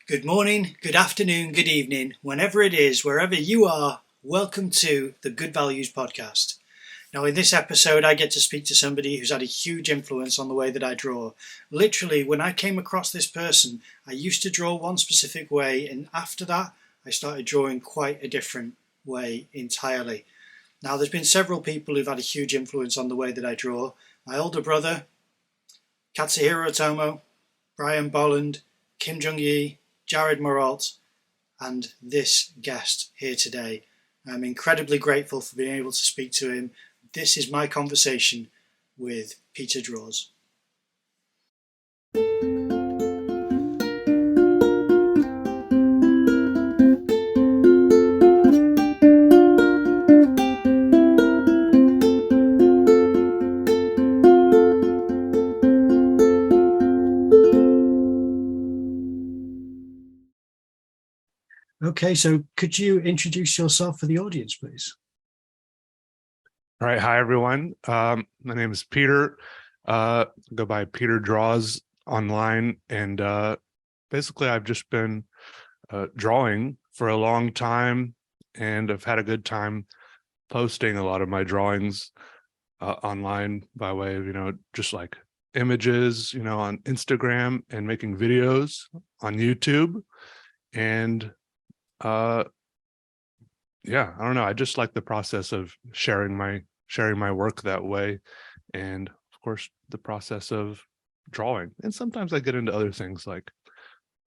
Good morning, good afternoon, good evening, whenever it is, wherever you are, welcome to the Good Values Podcast. Now, in this episode, I get to speak to somebody who's had a huge influence on the way that I draw. Literally, when I came across this person, I used to draw one specific way, and after that, I started drawing quite a different way entirely. Now, there's been several people who've had a huge influence on the way that I draw. My older brother, Katsuhiro Otomo, Brian Bolland, Kim Jung-yi, Jared Moralt, and this guest here today. I'm incredibly grateful for being able to speak to him. This is my conversation with PeterDraws. Okay, so could you introduce yourself for the audience, please? All right. Hi, everyone. My name is Peter. Go by PeterDraws online. And basically, I've just been drawing for a long time, and I've had a good time posting a lot of my drawings online by way of, just like images, on Instagram, and making videos on YouTube. And yeah, I don't know. I just like the process of sharing my work that way, and of course the process of drawing. And sometimes I get into other things like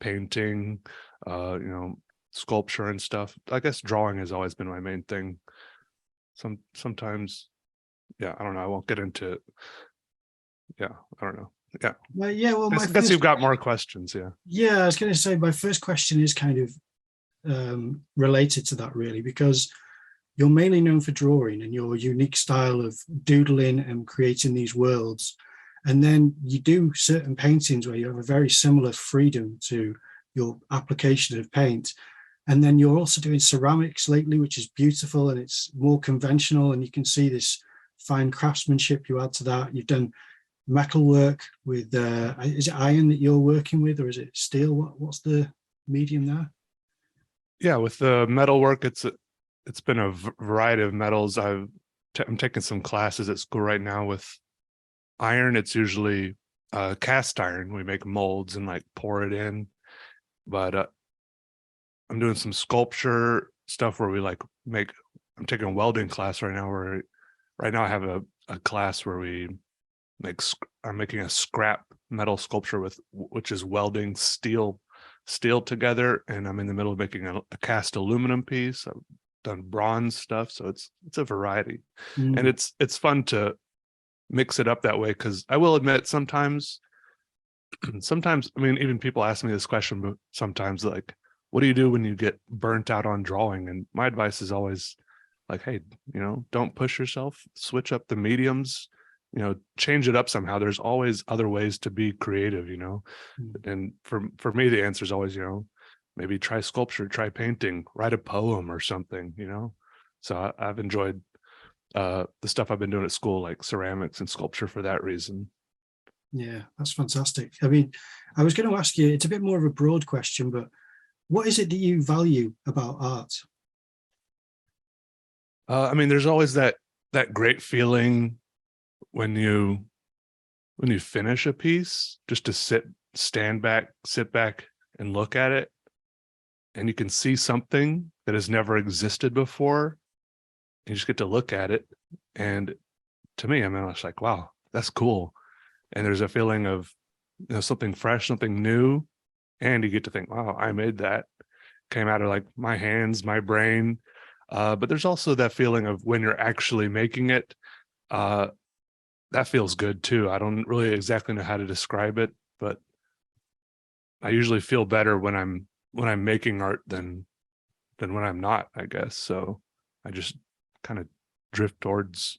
painting, sculpture and stuff. I guess drawing has always been my main thing. Sometimes, yeah, I don't know. I won't get into it. Yeah, I don't know. Yeah. Well, I guess you've got more questions. Yeah. Yeah, I was going to say my first question is kind of related to that, really, because you're mainly known for drawing and your unique style of doodling and creating these worlds. And then you do certain paintings where you have a very similar freedom to your application of paint. And then you're also doing ceramics lately, which is beautiful, and it's more conventional, and you can see this fine craftsmanship you add to that. You've done metal work with, is it iron that you're working with, or is it steel? What's the medium there? Yeah, with the metal work, it's been a variety of metals. I'm taking some classes at school right now with iron. It's usually cast iron. We make molds and like pour it in. But I'm doing some sculpture stuff where we like I'm taking a welding class right now. Where right now I have a class where I'm making a scrap metal sculpture which is welding steel together, and I'm in the middle of making a cast aluminum piece. I've done bronze stuff, so it's a variety. And it's fun to mix it up that way, because I will admit sometimes I mean, even people ask me this question, but sometimes like, what do you do when you get burnt out on drawing? And my advice is always like, hey, don't push yourself, switch up the mediums, change it up somehow. There's always other ways to be creative, and for me, the answer is always, maybe try sculpture, try painting, write a poem or something, So I've enjoyed the stuff I've been doing at school, like ceramics and sculpture, for that reason. Yeah, that's fantastic. I mean, I was going to ask you, it's a bit more of a broad question, but what is it that you value about art? I mean, there's always that great feeling when you finish a piece, just to sit back and look at it, and you can see something that has never existed before. You just get to look at it, and to me, I mean, it's like, wow, that's cool. And there's a feeling of something fresh, something new, and you get to think, wow, I made that. Came out of like my hands, my brain. But there's also that feeling of when you're actually making it. That feels good too. I don't really exactly know how to describe it, but I usually feel better when I'm making art than when I'm not, I guess. So I just kind of drift towards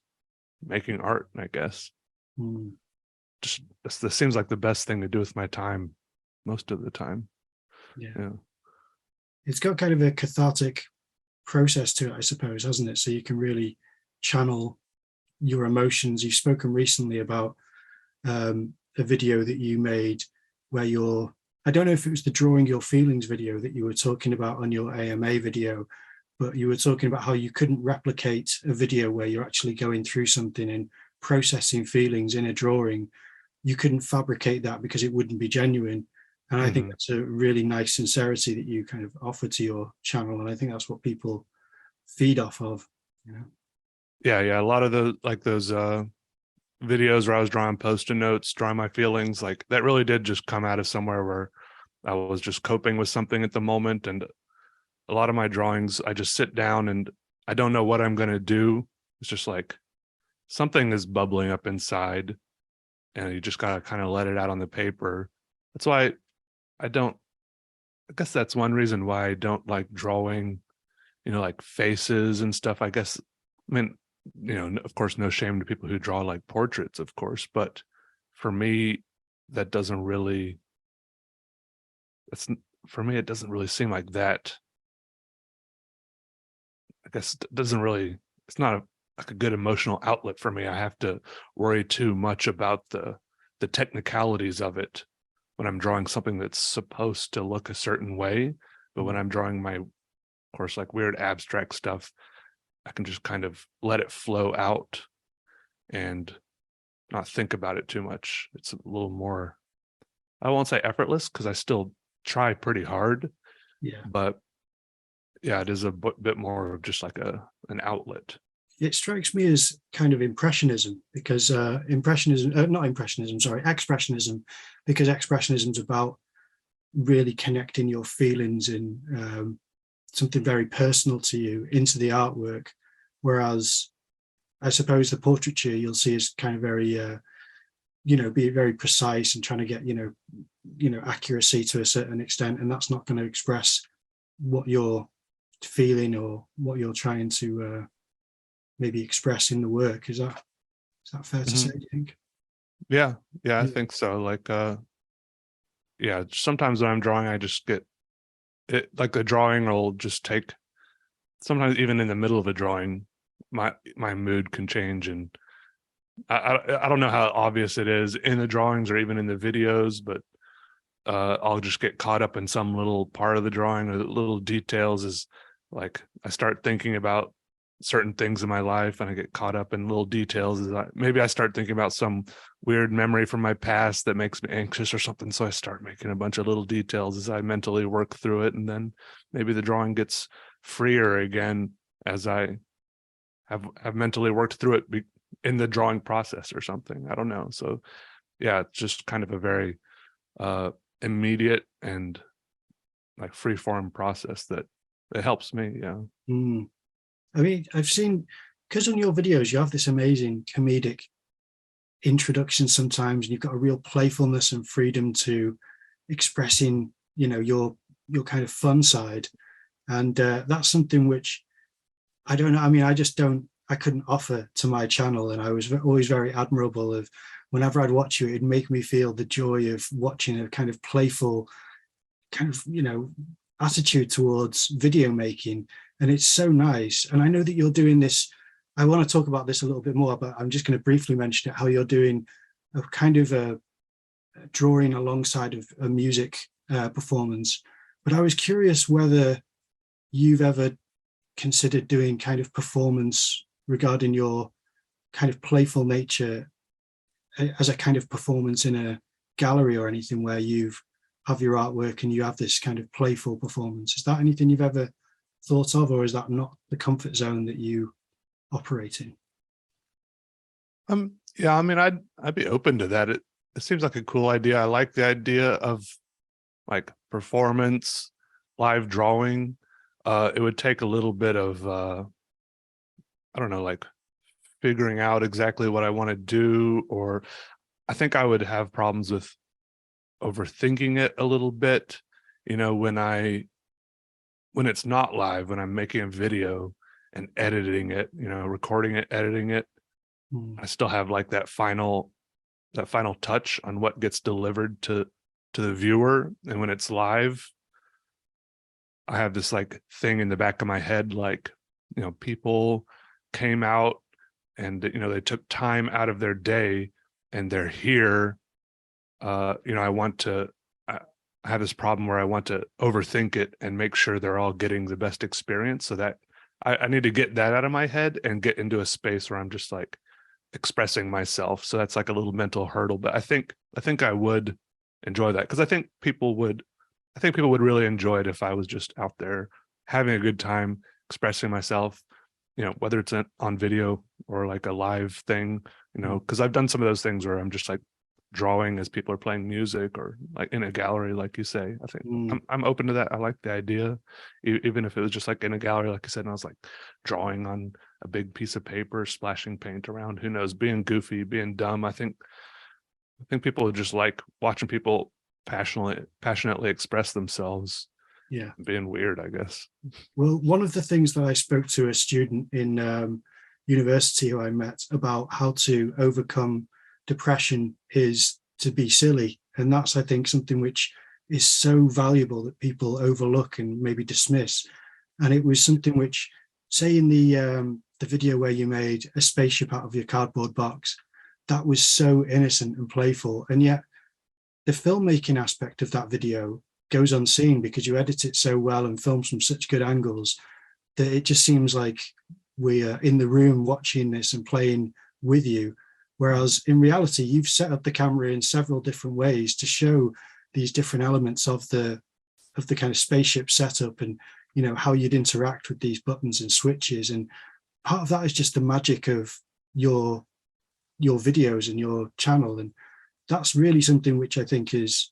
making art, I guess. Just this seems like the best thing to do with my time most of the time. Yeah. It's got kind of a cathartic process to it, I suppose, hasn't it? So you can really channel your emotions. You've spoken recently about a video that you made where you're I don't know if it was the drawing your feelings video that you were talking about on your AMA video, but you were talking about how you couldn't replicate a video where you're actually going through something and processing feelings in a drawing. You couldn't fabricate that because it wouldn't be genuine. And I think that's a really nice sincerity that you kind of offer to your channel. And I think that's what people feed off of, you know? Yeah. A lot of those, like those videos where I was drawing post-it notes, drawing my feelings, like that really did just come out of somewhere where I was just coping with something at the moment. And a lot of my drawings, I just sit down and I don't know what I'm going to do. It's just like something is bubbling up inside and you just got to kind of let it out on the paper. That's why I guess that's one reason why I don't like drawing, like faces and stuff. I guess, I mean, of course, no shame to people who draw like portraits, of course, but for me, that doesn't really, for me, it doesn't really seem like that. I guess it doesn't really, it's not like a good emotional outlet for me. I have to worry too much about the technicalities of it when I'm drawing something that's supposed to look a certain way. But when I'm drawing my, of course, like weird abstract stuff, I can just kind of let it flow out and not think about it too much. It's a little more, I won't say effortless because I still try pretty hard. Yeah. But yeah, it is a bit more of just like an outlet. It strikes me as kind of impressionism because expressionism, because expressionism is about really connecting your feelings in something very personal to you into the artwork. Whereas I suppose the portraiture you'll see is kind of very, be very precise and trying to get, accuracy to a certain extent. And that's not going to express what you're feeling or what you're trying to maybe express in the work. Is that fair to say, do you think? Yeah, I think so. Like, sometimes when I'm drawing, I just get it, like the drawing will just take, sometimes even in the middle of a drawing, my mood can change. And I don't know how obvious it is in the drawings or even in the videos, but I'll just get caught up in some little part of the drawing or little details. Is like I start thinking about certain things in my life and I get caught up in little details. Maybe I start thinking about some weird memory from my past that makes me anxious or something. So I start making a bunch of little details as I mentally work through it. And then maybe the drawing gets freer again as I have mentally worked through it in the drawing process or something. I don't know. So yeah, it's just kind of a very immediate and like free form process that helps me. Yeah. I mean, I've seen, because on your videos, you have this amazing comedic introduction sometimes, and you've got a real playfulness and freedom to expressing, your kind of fun side. And that's something which I don't know. I mean, I couldn't offer to my channel. And I was always very admirable of whenever I'd watch you, it'd make me feel the joy of watching a kind of playful kind of, attitude towards video making. And it's so nice. And I know that you're doing this. I want to talk about this a little bit more, but I'm just going to briefly mention it, how you're doing a kind of a drawing alongside of a music performance. But I was curious whether you've ever considered doing kind of performance regarding your kind of playful nature as a kind of performance in a gallery or anything where you've have your artwork and you have this kind of playful performance. Is that anything you've ever thought of, or is that not the comfort zone that you operate in? Yeah, I mean, I'd be open to that. It seems like a cool idea. I like the idea of like performance, live drawing. It would take a little bit of I don't know, like figuring out exactly what I want to do, or I think I would have problems with overthinking it a little bit, when it's not live, when I'm making a video and editing it, recording it, editing it. I still have like that final touch on what gets delivered to the viewer. And when it's live, I have this like thing in the back of my head, like, people came out and, they took time out of their day and they're here. I have this problem where I want to overthink it and make sure they're all getting the best experience. So that I need to get that out of my head and get into a space where I'm just like expressing myself. So that's like a little mental hurdle. But I think I would enjoy that, because I think people would really enjoy it if I was just out there having a good time expressing myself, whether it's on video or like a live thing, because I've done some of those things where I'm just like drawing as people are playing music, or like in a gallery, like you say. I think I'm open to that. I like the idea, even if it was just like in a gallery, like you said, and I was like drawing on a big piece of paper, splashing paint around, who knows, being goofy, being dumb. I think people would just like watching people passionately express themselves. Yeah, being weird, I guess. Well, one of the things that I spoke to a student in university who I met about how to overcome depression is to be silly. And that's, I think, something which is so valuable that people overlook and maybe dismiss. And it was something which, say in the video where you made a spaceship out of your cardboard box, that was so innocent and playful. And yet the filmmaking aspect of that video goes unseen because you edit it so well and film from such good angles that it just seems like we are in the room watching this and playing with you. Whereas in reality, you've set up the camera in several different ways to show these different elements of the kind of spaceship setup, and how you'd interact with these buttons and switches. And part of that is just the magic of your videos and your channel. And that's really something which I think is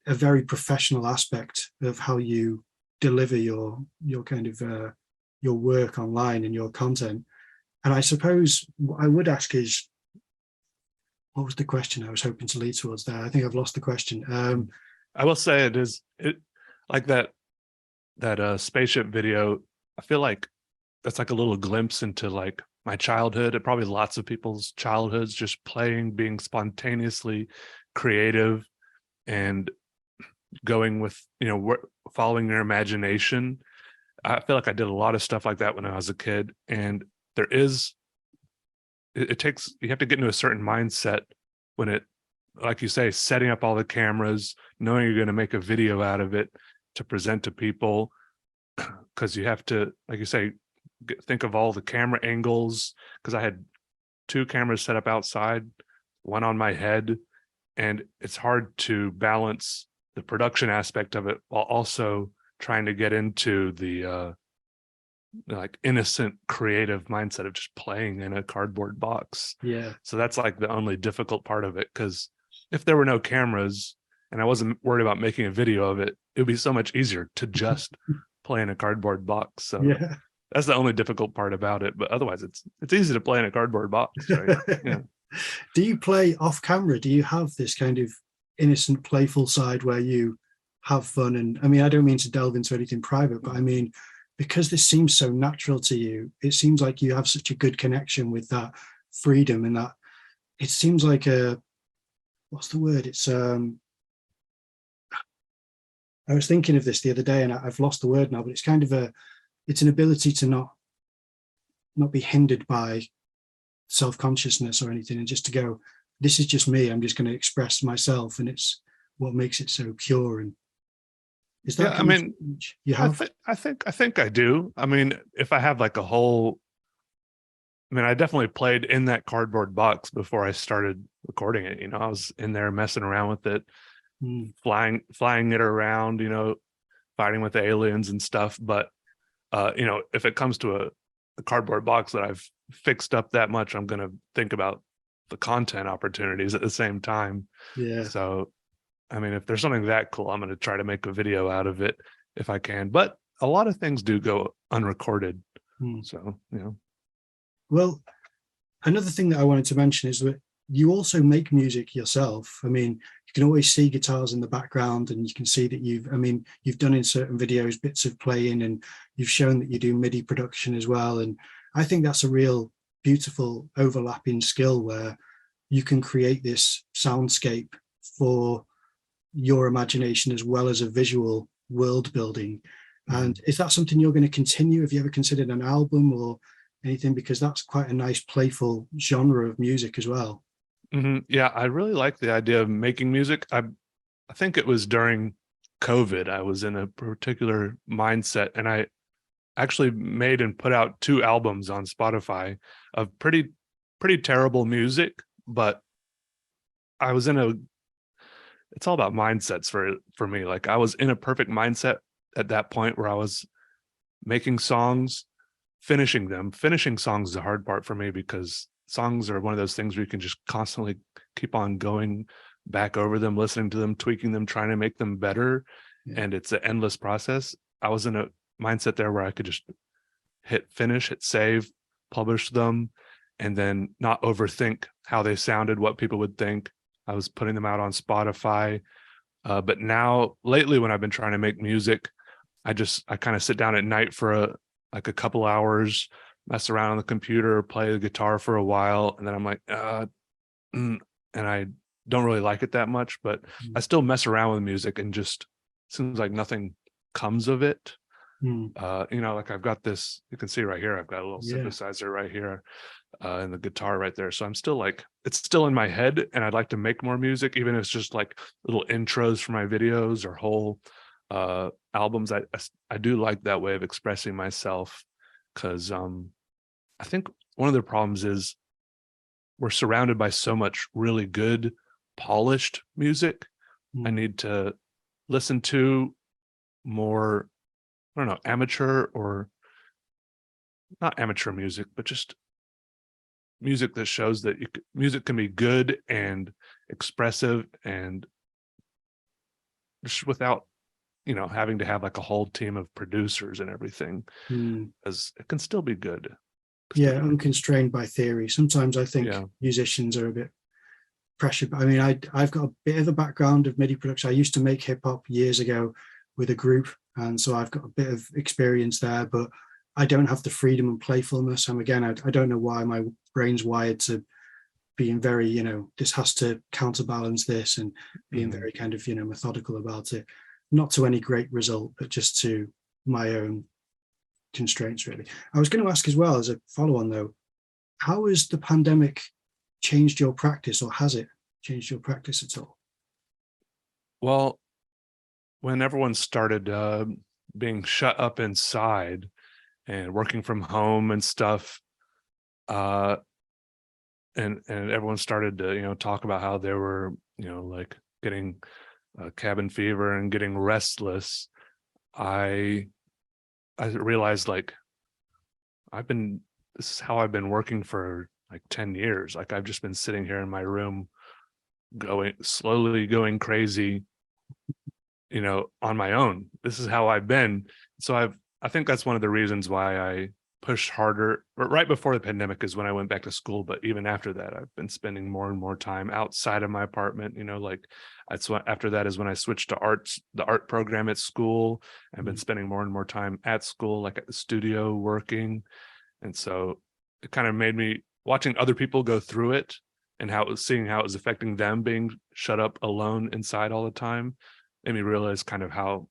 a very professional aspect of how you deliver your kind of your work online and your content. And I suppose what I would ask is, what was the question I was hoping to lead towards there? I think I've lost the question. I will say it like that spaceship video. I feel like that's like a little glimpse into like my childhood, and probably lots of people's childhoods, just playing, being spontaneously creative and going with, following your imagination. I feel like I did a lot of stuff like that when I was a kid, and it takes, you have to get into a certain mindset when it, like you say, setting up all the cameras, knowing you're going to make a video out of it to present to people, because you have to, like you say, think of all the camera angles, because I had 2 cameras set up outside, one on my head, and it's hard to balance the production aspect of it while also trying to get into the like innocent creative mindset of just playing in a cardboard box. Yeah. So that's like the only difficult part of it, because if there were no cameras and I wasn't worried about making a video of it, it would be so much easier to just play in a cardboard box. So Yeah. that's the only difficult part about it. But otherwise it's easy to play in a cardboard box, right? Yeah. Do you play off camera? Do you have this kind of innocent, playful side where you have fun? And I mean, I don't mean to delve into anything private, but I mean, because this seems so natural to you, it seems like you have such a good connection with that freedom, and that it seems like what's the word? It's I was thinking of this the other day and I've lost the word now, but it's kind of it's an ability to not be hindered by self-consciousness or anything, and just to go, this is just me, I'm just going to express myself, and it's what makes it so pure. And is that, yeah, I mean, you have? I think I do. I mean, if I have like a whole, I mean, I definitely played in that cardboard box before I started recording it. I was in there messing around with it, flying it around, fighting with the aliens and stuff. But if it comes to a cardboard box that I've fixed up that much, I'm going to think about the content opportunities at the same time. Yeah. So, I mean, if there's something that cool, I'm going to try to make a video out of it if I can. But a lot of things do go unrecorded. So, Well, another thing that I wanted to mention is that you also make music yourself. I mean, you can always see guitars in the background, and you can see that you've done in certain videos bits of playing, and you've shown that you do MIDI production as well. And I think that's a real beautiful overlapping skill where you can create this soundscape for your imagination as well as a visual world building. And is that something you're going to continue? Have you ever considered an album or anything? Because that's quite a nice playful genre of music as well. Yeah, I really like the idea of making music. I think it was during COVID, I was in a particular mindset, and I actually made and put out 2 albums on Spotify of pretty terrible music, but I was in a it's all about mindsets for me. Like I was in a perfect mindset at that point where I was making songs, finishing them. Finishing songs is the hard part for me because songs are one of those things where you can just constantly keep on going back over them, listening to them, tweaking them, trying to make them better. Yeah. And it's an endless process. I was in a mindset there where I could just hit finish, hit save, publish them, and then not overthink how they sounded, what people would think. I was putting them out on Spotify. But now lately when I've been trying to make music, I kind of sit down at night for a couple hours, mess around on the computer, play the guitar for a while, and then I'm like, and I don't really like it that much, but I still mess around with music and just seems like nothing comes of it. Like I've got this, you can see right here, I've got a little synthesizer right here, and the guitar right there. So I'm still like, it's still in my head, and I'd like to make more music, even if it's just like little intros for my videos or whole albums. I do like that way of expressing myself, because I think one of the problems is we're surrounded by so much really good polished music. I need to listen to more, I don't know, amateur, or not amateur music, but just music that shows that music can be good and expressive, and just without having to have like a whole team of producers and everything, as it can still be good. Unconstrained by theory. Sometimes I think musicians are a bit pressured. I mean, I've got a bit of a background of MIDI production. I used to make hip hop years ago with a group, and so I've got a bit of experience there, but I don't have the freedom and playfulness. And again, I don't know why my brain's wired to being very, this has to counterbalance this, and being very kind of, methodical about it. Not to any great result, but just to my own constraints, really. I was going to ask as well, as a follow-on though, how has the pandemic changed your practice, or has it changed your practice at all? Well, when everyone started being shut up inside and working from home and stuff, and everyone started to talk about how they were like getting cabin fever and getting restless, I realized, like, this is how I've been working for like 10 years. Like I've just been sitting here in my room slowly going crazy, on my own. This is how I've been. So I think that's one of the reasons why I pushed harder. Right before the pandemic is when I went back to school, but even after that, I've been spending more and more time outside of my apartment. Like after that is when I switched to the art program at school. I've been spending more and more time at school, like at the studio working. And so it kind of made me, watching other people go through it and seeing how it was affecting them, being shut up alone inside all the time, made me realize kind of how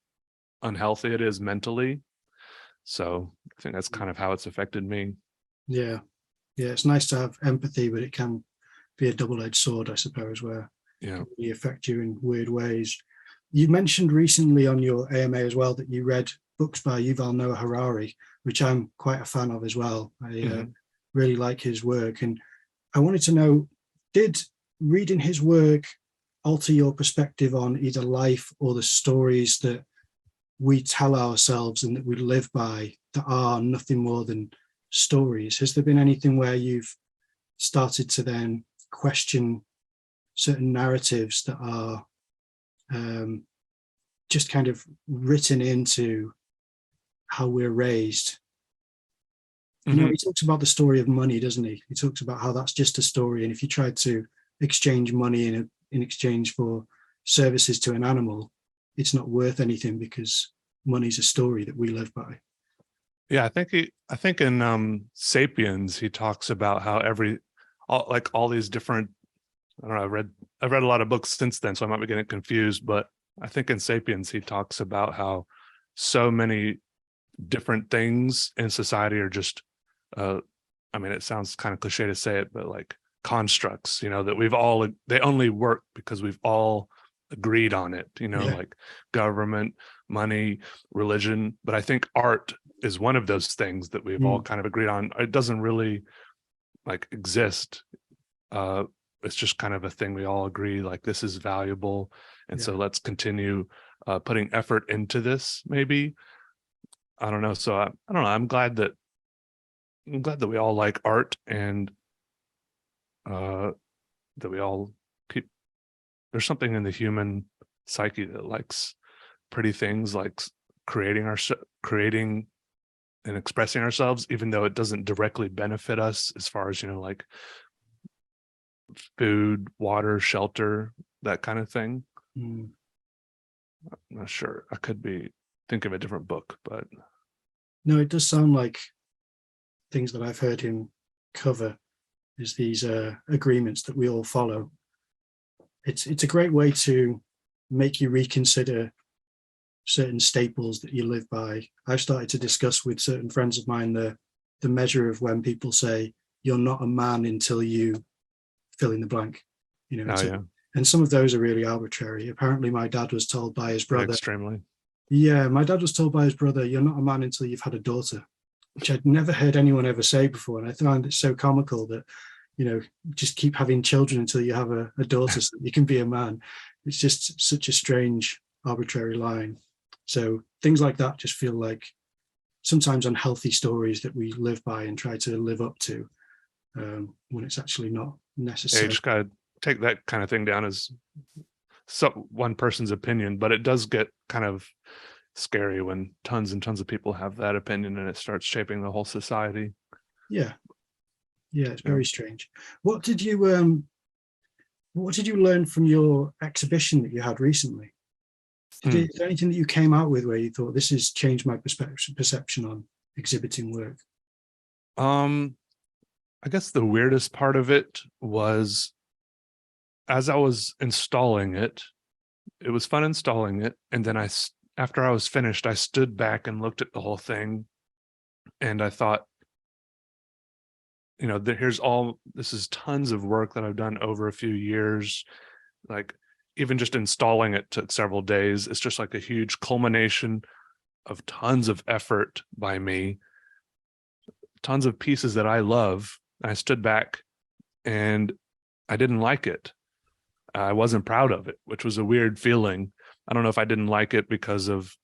unhealthy it is mentally. So I think that's kind of how it's affected me. Yeah, it's nice to have empathy, but it can be a double-edged sword, I suppose, where it can really affect you in weird ways. You mentioned recently on your AMA as well that you read books by Yuval Noah Harari, which I'm quite a fan of as well. I really like his work, and I wanted to know, did reading his work alter your perspective on either life or the stories that we tell ourselves and that we live by, that are nothing more than stories? Has there been anything where you've started to then question certain narratives that are just kind of written into how we're raised? He talks about the story of money, doesn't he? He talks about how that's just a story, and if you tried to exchange money in exchange for services to an animal, it's not worth anything because money's a story that we live by. Yeah, I think in Sapiens he talks about how all these different, I don't know, I've read a lot of books since then, so I might be getting confused, but I think in Sapiens he talks about how so many different things in society are just it sounds kind of cliche to say it, but like constructs, that they only work because we've all agreed on it, like government, money, religion. But I think art is one of those things that we've all kind of agreed on. It doesn't really like exist. It's just kind of a thing we all agree, like this is valuable. And so let's continue putting effort into this, maybe. I don't know. So I don't know. I'm glad that we all like art, and that we all keep, there's something in the human psyche that likes pretty things, like creating and expressing ourselves, even though it doesn't directly benefit us as far as, like food, water, shelter, that kind of thing. I'm not sure. I could be thinking of a different book, but no, it does sound like things that I've heard him cover is these agreements that we all follow. It's a great way to make you reconsider certain staples that you live by. I've started to discuss with certain friends of mine the measure of when people say you're not a man until you fill in the blank. And some of those are really arbitrary. Apparently, my dad was told by his brother. Extremely. Yeah, my dad was told by his brother, "You're not a man until you've had a daughter," which I'd never heard anyone ever say before. And I find it so comical that, just keep having children until you have a daughter so that you can be a man. It's just such a strange, arbitrary line. So things like that just feel like sometimes unhealthy stories that we live by and try to live up to, when it's actually not necessary. You just gotta take that kind of thing down as one person's opinion, but it does get kind of scary when tons and tons of people have that opinion and it starts shaping the whole society. Yeah, it's very strange. What did you learn from your exhibition that you had recently? Is there anything that you came out with where you thought this has changed my perception on exhibiting work? I guess the weirdest part of it was, as I was installing it, it was fun installing it. And then after I was finished, I stood back and looked at the whole thing. And I thought, this is tons of work that I've done over a few years. Like even just installing it took several days. It's just like a huge culmination of tons of effort by me, tons of pieces that I love. I stood back and I didn't like it. I wasn't proud of it, which was a weird feeling. I don't know if I didn't like it because of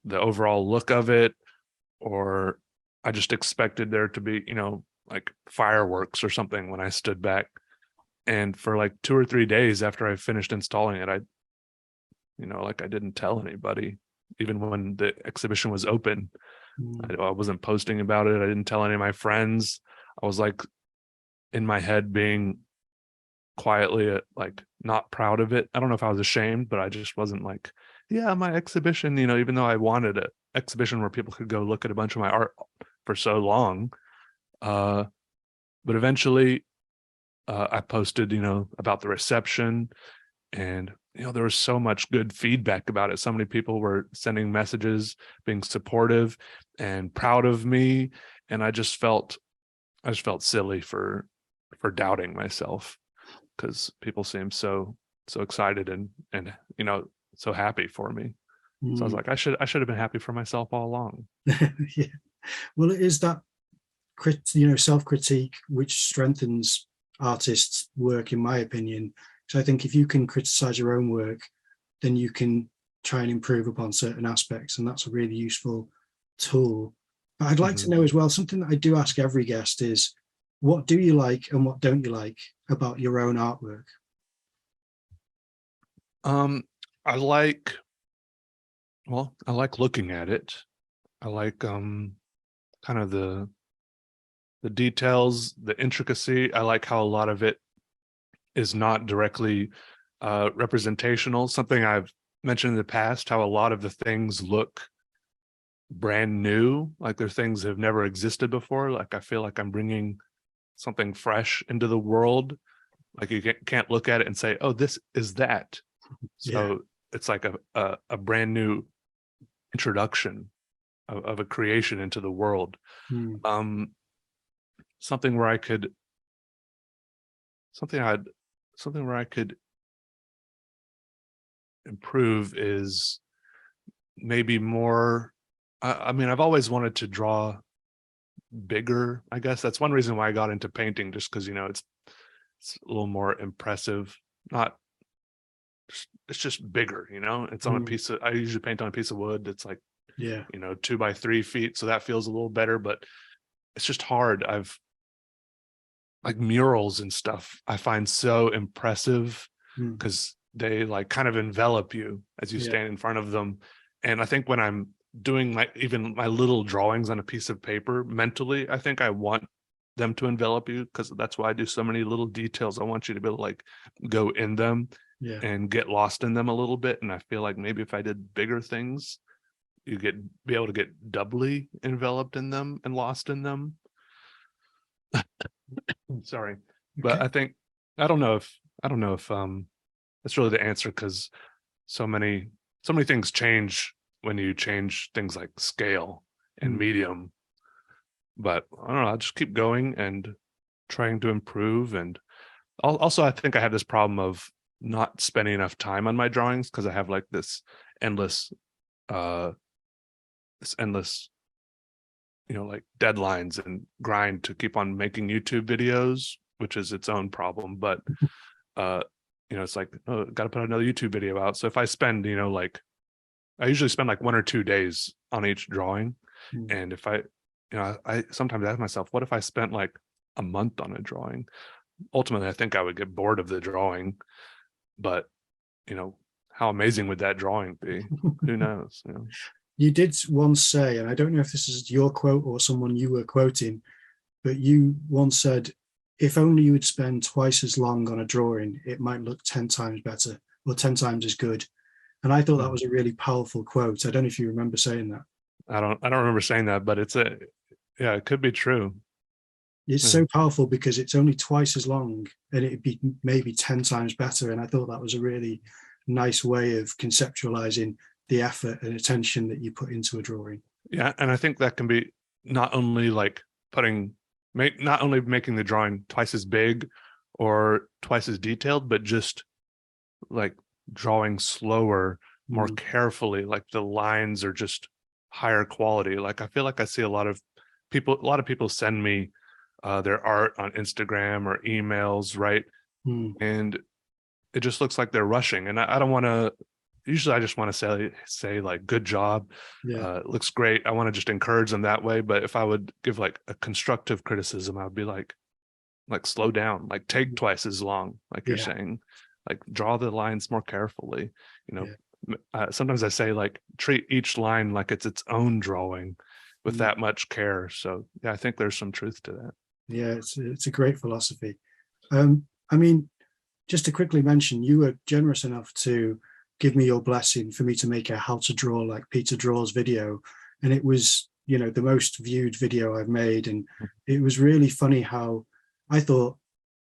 the overall look of it, or I just expected there to be, like fireworks or something when I stood back. And for like 2 or 3 days after I finished installing it, I didn't tell anybody, even when the exhibition was open. I wasn't posting about it. I didn't tell any of my friends. I was like in my head being quietly like not proud of it. I don't know if I was ashamed, but I just wasn't like, yeah, my exhibition, even though I wanted an exhibition where people could go look at a bunch of my art for so long. But eventually I posted, about the reception, and, there was so much good feedback about it. So many people were sending messages, being supportive and proud of me. And I just felt silly for doubting myself, because people seemed so excited and so happy for me. So I was like, I should have been happy for myself all along. Yeah. Well, it is that self-critique which strengthens artists' work, in my opinion. So I think if you can criticize your own work, then you can try and improve upon certain aspects, and that's a really useful tool. But I'd like to know as well, something that I do ask every guest is, what do you like and what don't you like about your own artwork? I like looking at it. I like kind of the details, the intricacy. I like how a lot of it is not directly representational. Something I've mentioned in the past, how a lot of the things look brand new, like they're things that have never existed before. Like I feel like I'm bringing something fresh into the world. Like you can't look at it and say, oh, this is that. So it's like a brand new introduction of a creation into the world. Something where I could improve is maybe more. I mean, I've always wanted to draw bigger. I guess that's one reason why I got into painting, just because it's a little more impressive. Not, it's just bigger. It's on a piece of. I usually paint on a piece of wood that's like 2 by 3 feet, so that feels a little better. But it's just hard. I've like murals and stuff. I find so impressive because they like kind of envelop you as you stand in front of them. And I think when I'm doing my little drawings on a piece of paper mentally, I think I want them to envelop you, because that's why I do so many little details. I want you to be able to like go in them and get lost in them a little bit. And I feel like maybe if I did bigger things, be able to get doubly enveloped in them and lost in them. Sorry. But I don't know if that's really the answer, because so many things change when you change things like scale and medium. But I don't know, I'll just keep going and trying to improve. And also, I think I have this problem of not spending enough time on my drawings, because I have like this endless like deadlines and grind to keep on making YouTube videos, which is its own problem. But it's like, oh, got to put another YouTube video out. So if I spend I usually spend like 1 or 2 days on each drawing. And if I sometimes ask myself, what if I spent like a month on a drawing? Ultimately, I think I would get bored of the drawing. But how amazing would that drawing be? Who knows? You did once say, and I don't know if this is your quote or someone you were quoting, but you once said, if only you would spend twice as long on a drawing, it might look 10 times better or 10 times as good. And I thought that was a really powerful quote. I don't know if you remember saying that. I don't remember saying that, but it could be true. It's so powerful because it's only twice as long and it'd be maybe 10 times better. And I thought that was a really nice way of conceptualizing the effort and attention that you put into a drawing. Yeah, and I think that can be not only like not only making the drawing twice as big or twice as detailed, but just like drawing slower, more carefully. Like the lines are just higher quality. Like I feel like I see a lot of people send me their art on Instagram or emails, right? And it just looks like they're rushing. And I don't want to. Usually I just want to say like, good job. It looks great. I want to just encourage them that way. But if I would give like a constructive criticism, I would be like slow down, like take twice as long, like you're saying, like draw the lines more carefully. Sometimes I say like treat each line like it's its own drawing with that much care. So yeah, I think there's some truth to that. Yeah, it's a great philosophy. I mean, just to quickly mention, you were generous enough to give me your blessing for me to make a how to draw like PeterDraws video. And it was, the most viewed video I've made. And it was really funny how I thought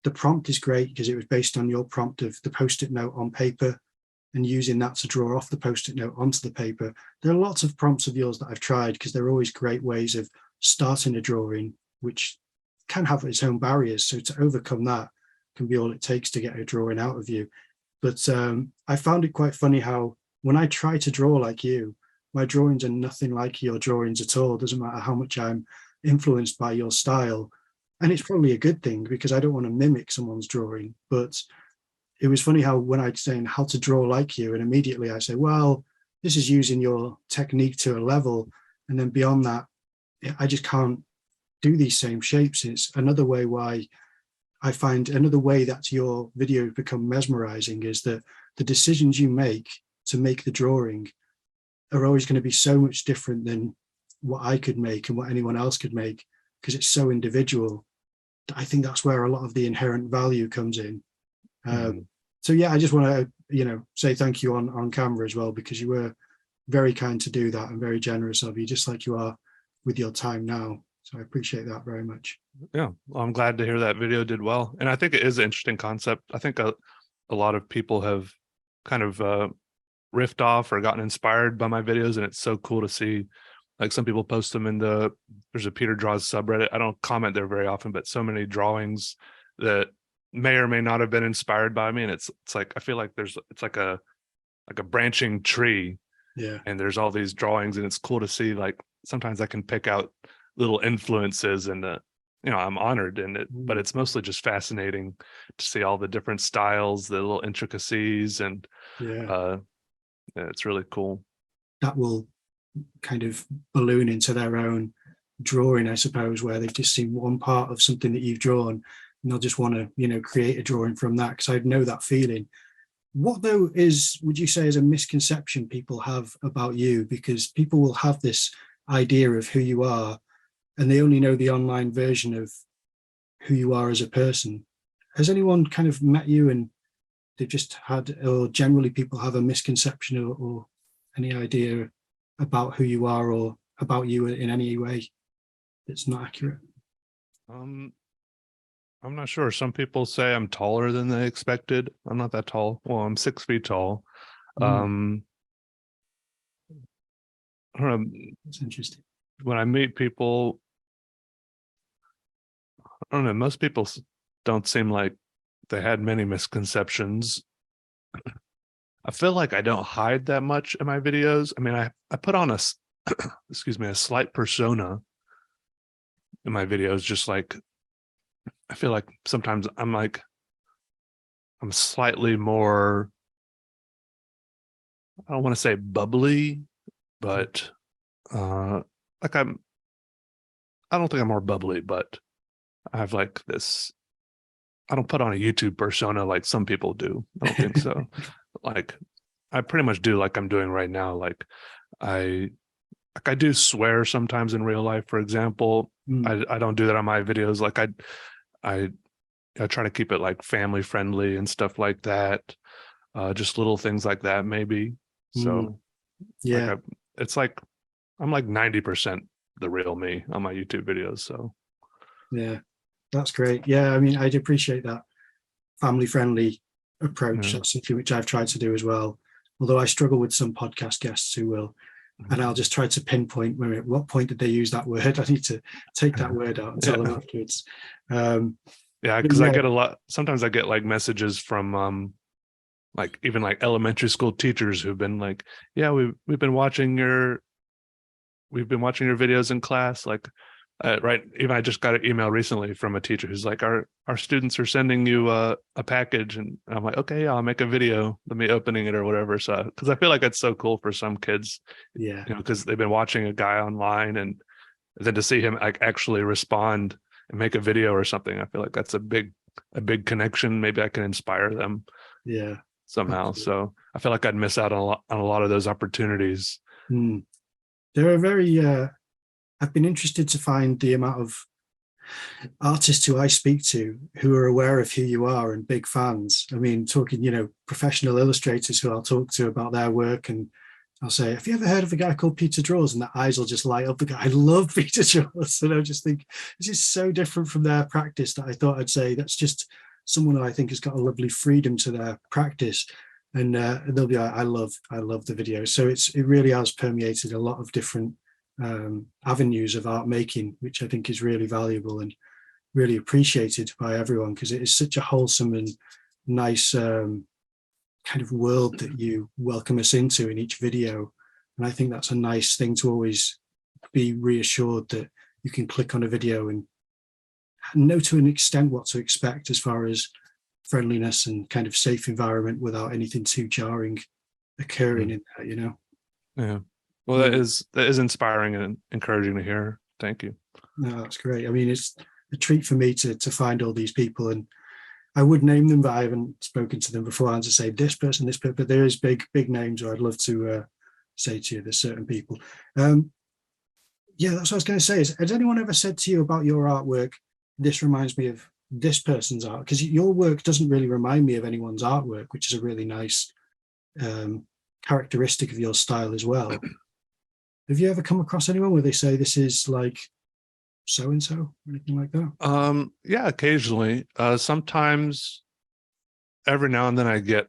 the prompt is great because it was based on your prompt of the Post-it note on paper and using that to draw off the Post-it note onto the paper. There are lots of prompts of yours that I've tried because they're always great ways of starting a drawing, which can have its own barriers. So to overcome that can be all it takes to get a drawing out of you. But I found it quite funny how when I try to draw like you, my drawings are nothing like your drawings at all. It doesn't matter how much I'm influenced by your style. And it's probably a good thing because I don't want to mimic someone's drawing. But it was funny how when I'd say how to draw like you, and immediately I say, well, this is using your technique to a level. And then beyond that, I just can't do these same shapes. It's another way why I find another way that your videos become mesmerizing is that the decisions you make to make the drawing are always going to be so much different than what I could make and what anyone else could make because it's so individual. I think that's where a lot of the inherent value comes in. So yeah, I just want to, say thank you on camera as well, because you were very kind to do that and very generous of you, just like you are with your time now. So I appreciate that very much. Yeah, well, I'm glad to hear that video did well. And I think it is an interesting concept. I think a lot of people have kind of riffed off or gotten inspired by my videos. And it's so cool to see, like some people post them there's a PeterDraws subreddit. I don't comment there very often, but so many drawings that may or may not have been inspired by me. And it's like, I feel like it's like a a branching tree, Yeah. and there's all these drawings, and it's cool to see. Like sometimes I can pick out little influences, and I'm honored in it, but it's mostly just fascinating to see all the different styles, the little intricacies, and Yeah. it's really cool. That will kind of balloon into their own drawing, I suppose, where they've just seen one part of something that you've drawn, and they'll just want to, create a drawing from that, because I know that feeling. What, though, would you say is a misconception people have about you? Because people will have this idea of who you are, and they only know the online version of who you are as a person. Has anyone kind of met you and they've just had, or generally people have a misconception or any idea about who you are or about you in any way that's not accurate? I'm not sure. Some people say I'm taller than they expected. I'm not that tall. Well, I'm 6 feet tall. I don't know. That's interesting. When I meet people, I don't know. Most people don't seem like they had many misconceptions. I feel like I don't hide that much in my videos. I mean, I put on a slight persona in my videos, just like I feel like sometimes I'm slightly more, I don't want to say bubbly, but I don't think I'm more bubbly, but I have like this, I don't put on a YouTube persona like some people do. I don't think so. Like I pretty much do like I'm doing right now. Like I do swear sometimes in real life, for example. I don't do that on my videos. Like I try to keep it like family friendly and stuff like that. Just little things like that, maybe. So yeah, it's like I'm like 90% the real me on my YouTube videos. So yeah, that's great. Yeah, I mean, I'd appreciate that family friendly approach. That's something which I've tried to do as well. Although I struggle with some podcast guests who will, and I'll just try to pinpoint what point did they use that word. I need to take that word out and tell them afterwards. Because I get a lot. Sometimes I get like messages from like even like elementary school teachers who've been like, yeah, we've been watching your videos in class. Like, right. Even I just got an email recently from a teacher who's like, our students are sending you a package, and I'm like, okay, yeah, I'll make a video, let me opening it or whatever. So, because I feel like it's so cool for some kids, because they've been watching a guy online, and then to see him like actually respond and make a video or something, I feel like that's a big connection. Maybe I can inspire them, somehow. Absolutely. So I feel like I'd miss out on a lot of those opportunities. There are very. I've been interested to find the amount of artists who I speak to who are aware of who you are and big fans. I mean, talking, professional illustrators who I'll talk to about their work, and I'll say, have you ever heard of a guy called PeterDraws? And their eyes will just light up. I love PeterDraws. And I just think this is so different from their practice that I thought I'd say that's just someone who I think has got a lovely freedom to their practice. And they'll be like, I love the video. So it really has permeated a lot of different avenues of art making, which I think is really valuable and really appreciated by everyone, because it is such a wholesome and nice kind of world that you welcome us into in each video. And I think that's a nice thing to always be reassured that you can click on a video and know to an extent what to expect as far as friendliness and kind of safe environment without anything too jarring occurring in that, Yeah. Well, that is inspiring and encouraging to hear. Thank you. No, that's great. I mean, it's a treat for me to find all these people, and I would name them, but I haven't spoken to them beforehand to say this person, but there is big names who I'd love to say to you. There's certain people. That's what I was going to say. Has anyone ever said to you about your artwork, this reminds me of this person's art? Because your work doesn't really remind me of anyone's artwork, which is a really nice characteristic of your style as well. Have you ever come across anyone where they say this is like so-and-so or anything like that? Yeah, occasionally. Sometimes every now and then I get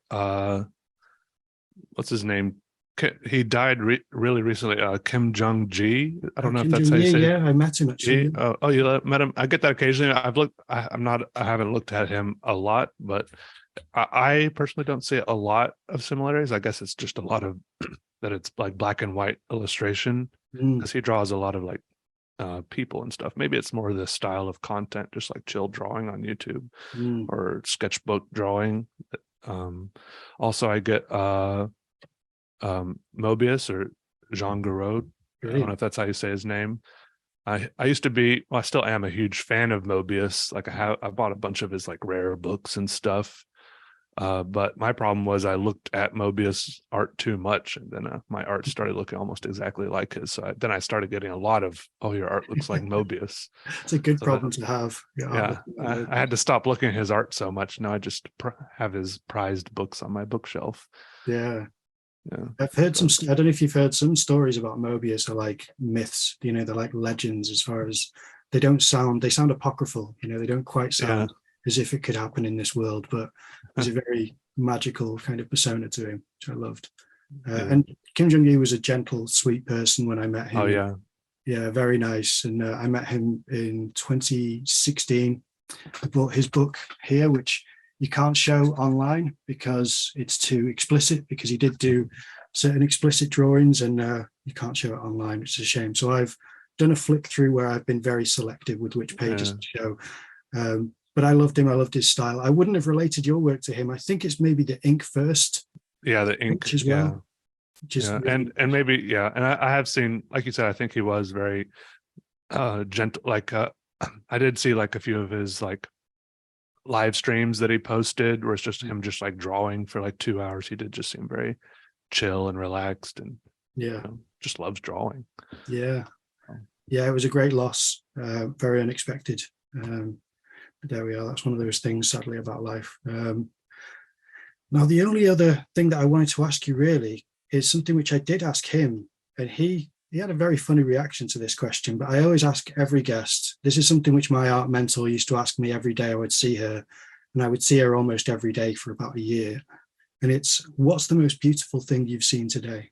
what's his name? He died really recently. Kim Jong-gi. I don't know if that's how you say it. Yeah, I met him actually. Oh, you met him? I get that occasionally. I haven't looked at him a lot, but I personally don't see a lot of similarities. I guess it's just a lot of that it's like black and white illustration, because he draws a lot of like people and stuff. Maybe it's more the style of content, just like chill drawing on YouTube or sketchbook drawing. Also, I get Mobius or Jean Giraud. I don't know if that's how you say his name. I used to be, well, I still am a huge fan of Mobius. Like I bought a bunch of his like rare books and stuff. But my problem was I looked at Mobius art too much, and then my art started looking almost exactly like his. So then I started getting a lot of, oh, your art looks like Mobius. It's a good problem to have. Yeah, I had to stop looking at his art so much. Now I just have his prized books on my bookshelf. Yeah. Yeah, I've heard some. I don't know if you've heard some stories about Mobius are like myths. You know, they're like legends as far as they sound apocryphal. You know, they don't quite sound as if it could happen in this world, but there's a very magical kind of persona to him, which I loved. And Kim Jong-il was a gentle, sweet person when I met him. Oh yeah, yeah, very nice. And I met him in 2016. I bought his book here, which you can't show online because it's too explicit, because he did do certain explicit drawings, and you can't show it online, which is a shame. So I've done a flick through where I've been very selective with which pages to show. But I loved him. I loved his style. I wouldn't have related your work to him. I think it's maybe the ink first. Yeah, the ink as well. Just really... and maybe and I have seen, like you said, I think he was very gentle. Like I did see like a few of his like live streams that he posted where it's just him just like drawing for like 2 hours. He did just seem very chill and relaxed, and just loves drawing. Yeah, it was a great loss, very unexpected. But there we are. That's one of those things, sadly, about life. Now, the only other thing that I wanted to ask you really is something which I did ask him, and he had a very funny reaction to this question, but I always ask every guest. This is something which my art mentor used to ask me every day I would see her, and I would see her almost every day for about a year. And it's, what's the most beautiful thing you've seen today?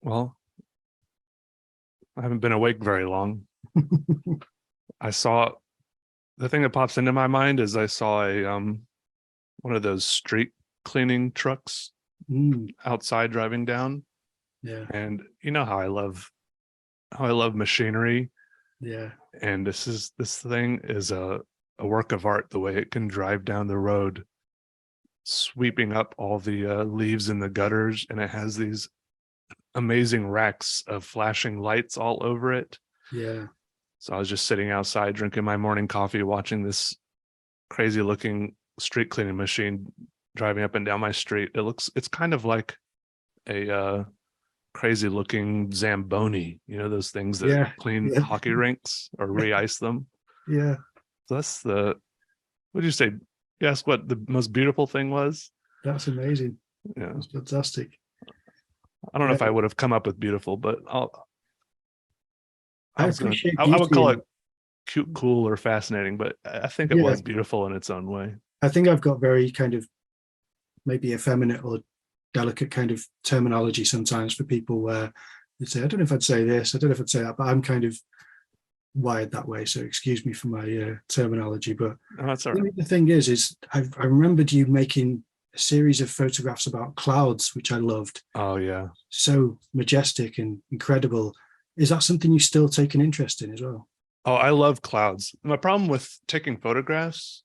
Well, I haven't been awake very long. I saw, the thing that pops into my mind is I saw a one of those street cleaning trucks outside driving down. Yeah. And you know how I love machinery. Yeah. And this thing is a work of art, the way it can drive down the road, sweeping up all the leaves in the gutters, and it has these amazing racks of flashing lights all over it. Yeah. So I was just sitting outside drinking my morning coffee, watching this crazy looking street cleaning machine driving up and down my street. It's kind of like a crazy looking Zamboni, you know, those things that clean hockey rinks or re-ice them. Yeah. So that's what did you say? You asked what the most beautiful thing was? That's amazing. Yeah. That's fantastic. I don't know if I would have come up with beautiful, but I would call it cute, cool, or fascinating, but I think it was beautiful in its own way. I think I've got very kind of maybe effeminate or delicate kind of terminology sometimes for people where they say, I don't know if I'd say this, I don't know if I'd say that, but I'm kind of wired that way. So excuse me for my terminology. But that's all right. The thing is I remembered you making a series of photographs about clouds, which I loved. Oh, yeah. So majestic and incredible. Is that something you still take an interest in as well? Oh, I love clouds. My problem with taking photographs,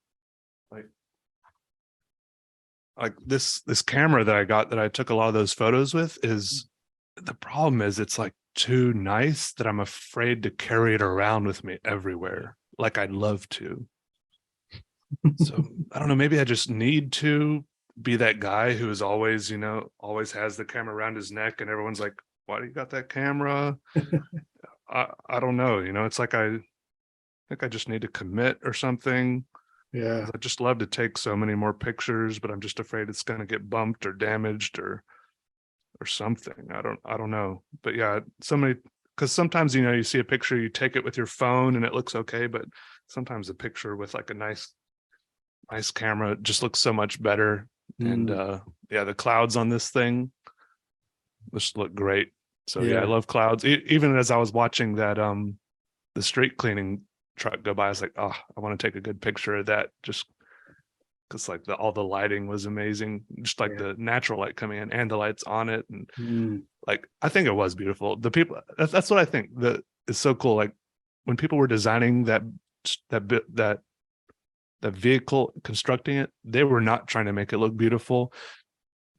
like this camera that I got that I took a lot of those photos with, is the problem is it's like too nice that I'm afraid to carry it around with me everywhere like I'd love to. So I don't know, maybe I just need to be that guy who is always, always has the camera around his neck and everyone's like, why do you got that camera? I don't know, it's like I think I just need to commit or something. Yeah. I just love to take so many more pictures, but I'm just afraid it's going to get bumped or damaged or something. I don't know. But yeah, because sometimes, you see a picture, you take it with your phone and it looks okay, but sometimes a picture with like a nice camera just looks so much better. And the clouds on this thing just look great. So yeah, I love clouds. Even as I was watching that the street cleaning truck go by. I was like, oh, I want to take a good picture of that, just because like all the lighting was amazing, just like the natural light coming in and the lights on it, and like I think it was beautiful. The people, that's what I think that is so cool. Like when people were designing that vehicle, constructing it, they were not trying to make it look beautiful.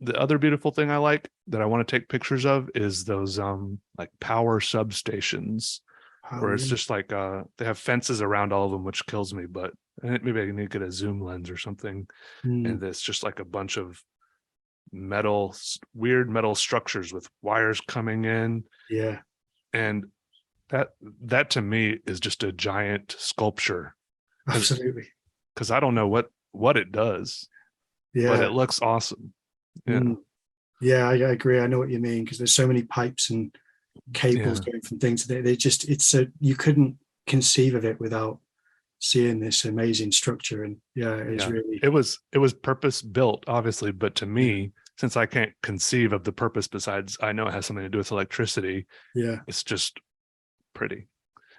The other beautiful thing I like that I want to take pictures of is those like power substations, where it's just like they have fences around all of them, which kills me, but maybe I need to get a zoom lens or something. And it's just like a bunch of weird metal structures with wires coming in. Yeah. And that to me is just a giant sculpture. Absolutely. Because I don't know what it does, but it looks awesome. Yeah, I agree. I know what you mean, because there's so many pipes and cables going from things. You couldn't conceive of it without seeing this amazing structure. And it was purpose built, obviously, but to me, since I can't conceive of the purpose besides I know it has something to do with electricity, it's just pretty.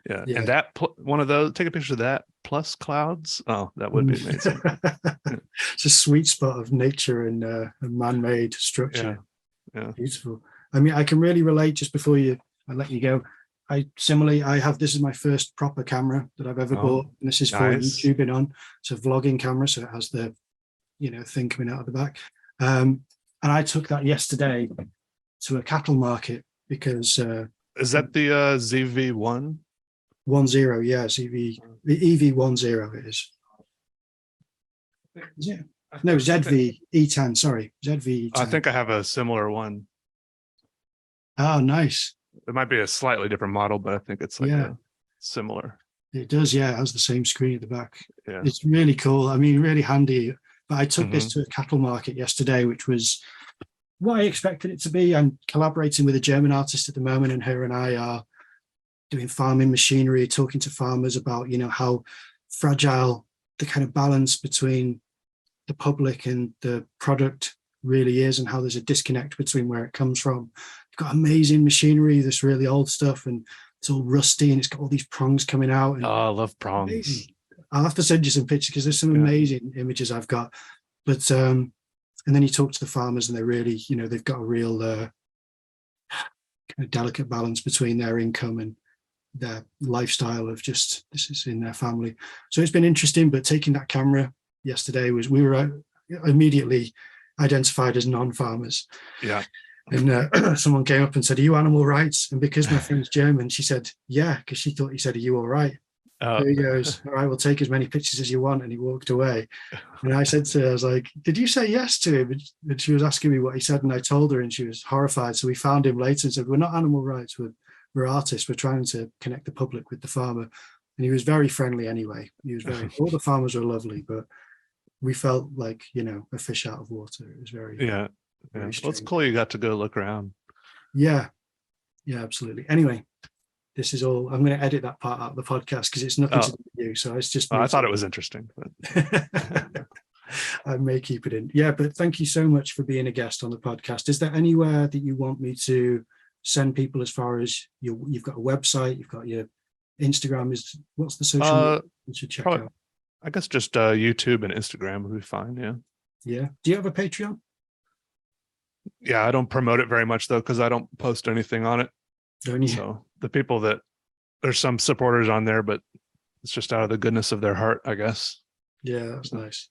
And that one of those, take a picture of that plus clouds. Oh, that would be amazing. It's a sweet spot of nature and a man-made structure. Yeah, beautiful. I mean, I can really relate. Just before I let you go, this is my first proper camera that I've ever bought, and this is for YouTubing on. It's a vlogging camera, so it has the thing coming out of the back. And I took that yesterday to a cattle market because is that the ZV1? 10, the EV10 it is. Yeah. No, ZV E10, sorry. ZV E10. I think I have a similar one. Oh, nice. It might be a slightly different model, but I think it's like similar. It does, it has the same screen at the back. Yeah. It's really cool. I mean, really handy. But I took this to a cattle market yesterday, which was what I expected it to be. I'm collaborating with a German artist at the moment, and her and I are doing farming machinery, talking to farmers about, how fragile the kind of balance between the public and the product really is, and how there's a disconnect between where it comes from. You've got amazing machinery, this really old stuff, and it's all rusty, and it's got all these prongs coming out. And I love prongs. Amazing. I'll have to send you some pictures, because there's some amazing images I've got. But and then you talk to the farmers, and they're really, they've got a real kind of delicate balance between their income and their lifestyle of just, this is in their family. So it's been interesting. But taking that camera yesterday we were immediately identified as non-farmers. And someone came up and said, "Are you animal rights?" And because my friend's German, she said, "Yeah," because she thought he said, "Are you all right?" So he goes, "All right, we'll take as many pictures as you want," and he walked away. And I said to her, I was like, "Did you say yes to him?" And she was asking me what he said, and I told her, and she was horrified. So we found him later and said, "We're not animal rights, we're artists. We're trying to connect the public with the farmer." And he was very friendly anyway. All the farmers were lovely, but we felt like, a fish out of water. It was very well, it's cool you got to go look around. Yeah, absolutely. Anyway, this is all, I'm going to edit that part out of the podcast because it's nothing to do with you. So it's just, I thought it was interesting, but I may keep it in. Yeah, but thank you so much for being a guest on the podcast. Is there anywhere that you want me to send people, as far as you've got a website, you've got your Instagram, what's the social media you should check out? I guess just YouTube and Instagram would be fine. Yeah. Do you have a Patreon? Yeah, I don't promote it very much though, because I don't post anything on it. Don't you? So the people there's some supporters on there, but it's just out of the goodness of their heart, I guess. Yeah, that's nice.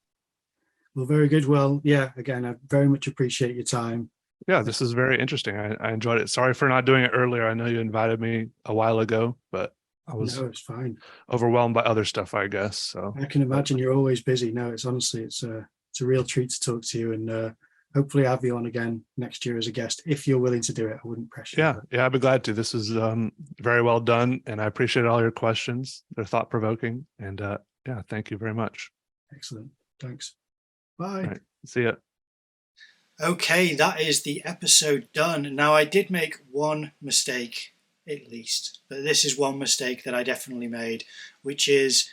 Well, very good. Well, yeah, again, I very much appreciate your time. Yeah, this is very interesting. I enjoyed it. Sorry for not doing it earlier. I know you invited me a while ago, but I was it's fine. Overwhelmed by other stuff, I guess. So I can imagine you're always busy. No, it's honestly, it's a real treat to talk to you, and hopefully I'll have you on again next year as a guest if you're willing to do it. I wouldn't pressure you. Yeah, I'd be glad to. This is very well done, and I appreciate all your questions. They're thought provoking, and thank you very much. Excellent. Thanks. Bye. Right. See ya. Okay, that is the episode done. Now, I did make one mistake, at least, but this is one mistake that I definitely made, which is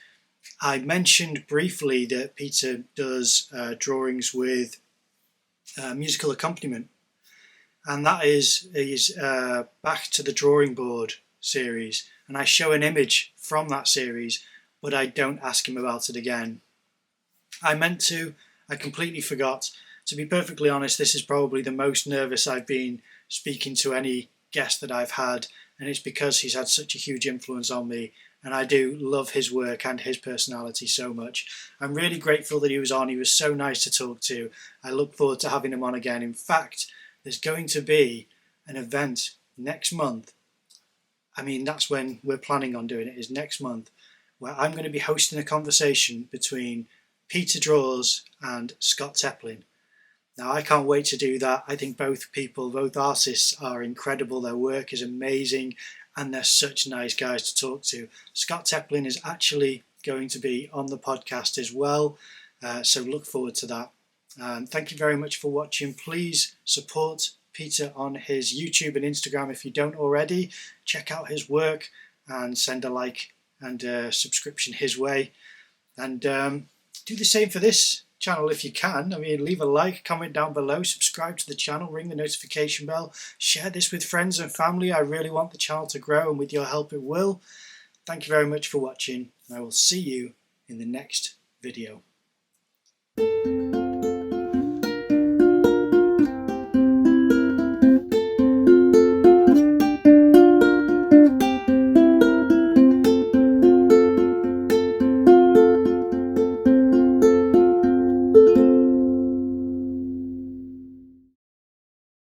I mentioned briefly that Peter does drawings with musical accompaniment, and that is Back to the Drawing Board series, and I show an image from that series but I don't ask him about it again. I meant to, I completely forgot. To be perfectly honest, this is probably the most nervous I've been speaking to any guest that I've had, and it's because he's had such a huge influence on me, and I do love his work and his personality so much. I'm really grateful that he was on. He was so nice to talk to. I look forward to having him on again. In fact, there's going to be an event next month. I mean, that's when we're planning on doing it, is next month, where I'm going to be hosting a conversation between PeterDraws and Scott Teplin. Now, I can't wait to do that. I think both artists are incredible. Their work is amazing, and they're such nice guys to talk to. Scott Teplin is actually going to be on the podcast as well, so look forward to that. Thank you very much for watching. Please support Peter on his YouTube and Instagram if you don't already. Check out his work and send a like and a subscription his way. And do the same for this channel if you can. I mean, leave a like, comment down below, subscribe to the channel, ring the notification bell, share this with friends and family. I really want the channel to grow, and with your help it will. Thank you very much for watching, and I will see you in the next video.